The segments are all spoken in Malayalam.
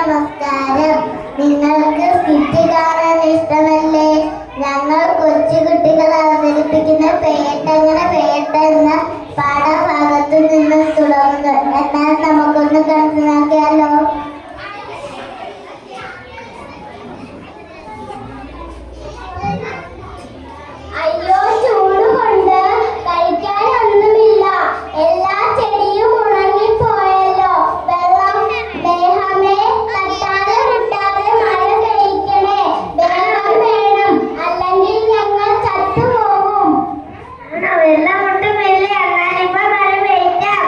നമസ്കാരം. നിങ്ങൾക്ക് സ്കിറ്റ് കാണാൻ ഇഷ്ടമല്ലേ? ഞങ്ങൾ കൊച്ചുകുട്ടികൾ അവതരിപ്പിക്കുന്ന പേട്ടങ്ങനെ പേട്ട എന്ന പാഠഭാഗത്തു നിന്നും തുടങ്ങുന്നു. എന്നാൽ നമുക്കൊന്ന് കണ്ടു നോക്കിയാലോ? അയ്യോ, ചൂട് കൊണ്ട് കഴിക്കാനൊന്നുമില്ല. എല്ലാ ചെടിയും ഉണങ്ങിപ്പോയല്ലോ. വെള്ളം ദേഹമേ, തട്ടാതെ മുട്ടാതെ മഴ പെയ്ക്കണേ. വെള്ളം വേണം, അല്ലെങ്കിൽ ഞങ്ങൾ ചത്തുപോകും. വെള്ളം ഒട്ടുമില്ല, എന്നാലിപ്പോ മഴ പെയ്ക്കാം.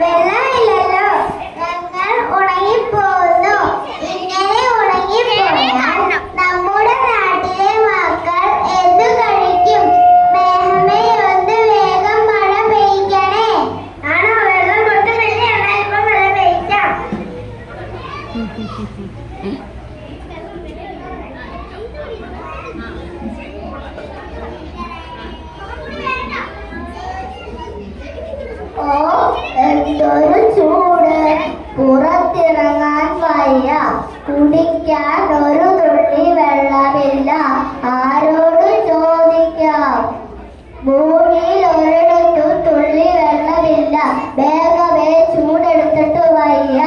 വെള്ളമില്ലല്ലോ, ഞങ്ങൾ ഉണങ്ങിപ്പോകുന്നു. ഇങ്ങനെ ഉണങ്ങിപ്പോയാൽ നമ്മുടെ നാട്ടിലെ മക്കൾ എന്തു കഴിക്കും? മേഹമേ, ഒന്ന് വേഗം മഴ പെയ്ക്കണേ. ആണോ? വെള്ളം ഒട്ടുമില്ല, എന്നാൽ ഇപ്പൊ മഴ പെയ്ക്കാം. ഓ, എന്തൊരു ചൂട്! പുറത്തിറങ്ങാൻ വയ്യ. കുടിക്കാൻ ഒരു തുള്ളി വെള്ളമില്ല. ആരോട് ചോദിക്കാം? ഭൂമിയിൽ ഒരിടത്തും തുള്ളി വെള്ളമില്ല. വേഗമേ, ചൂടെടുത്തിട്ട് വയ്യ.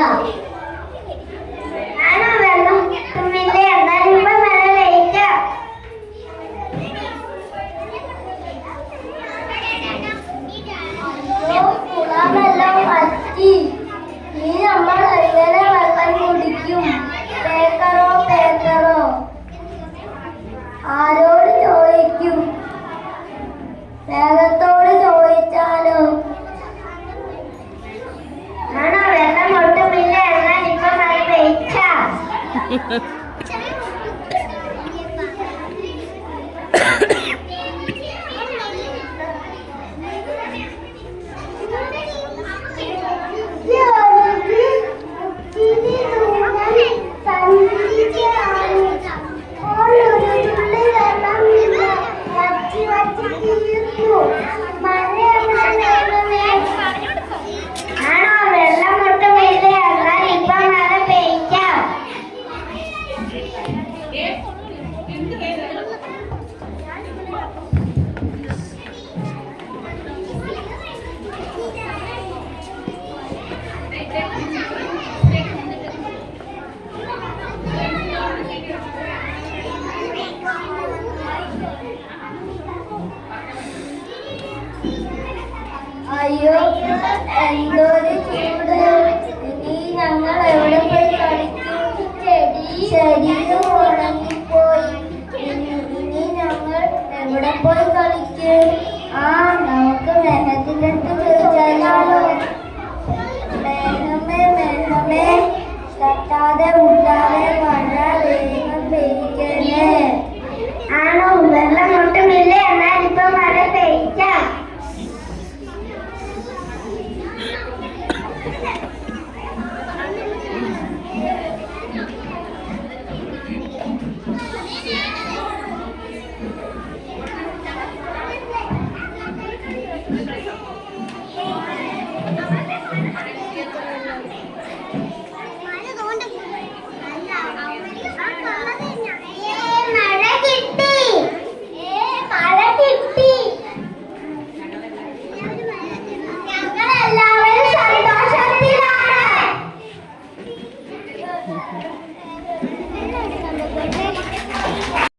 ആണോ? വെള്ളം ഒട്ടുമില്ല, എന്നാലും ഇപ്പൊ മഴ പെയ്ക്കാം. കുളമെല്ലാം വറ്റി. ഇനി നമ്മൾ എങ്ങനെ വെള്ളം കുടിക്കും? പേക്കറോ പേക്കറോ? ആരോട് ചോദിക്കും? വേഗത്തോട് ചോദിച്ചാലോ? ആണോ? വെള്ളം ഒട്ടുമില്ല, എന്നാൽ ഇപ്പൊ മഴ പെയ്ക്കാം. ആണോ? വെള്ളം ഒട്ടുമില്ല, എന്നാൽ ഇപ്പൊ മഴ പെയ്ക്കാം. അയ്യോ, എന്തൊരു ചൂട്! ഇനി ഞങ്ങൾ എവിടെ പോയി കളിക്കും? ശരീരം ഉണങ്ങിപ്പോയി. ഇനി ഞങ്ങൾ എവിടെ പോയി കളിക്കും? നമുക്ക് മേഘത്തിന്റെ അടുത്ത് ചോദിച്ചാലോ? മേഘമേ, മേഘമേ, തട്ടാതെ മുട്ടാതെ മഴ വേഗം പെയ്ക്കണേ. ആണോ? വെള്ളം ഒട്ടുമില്ല,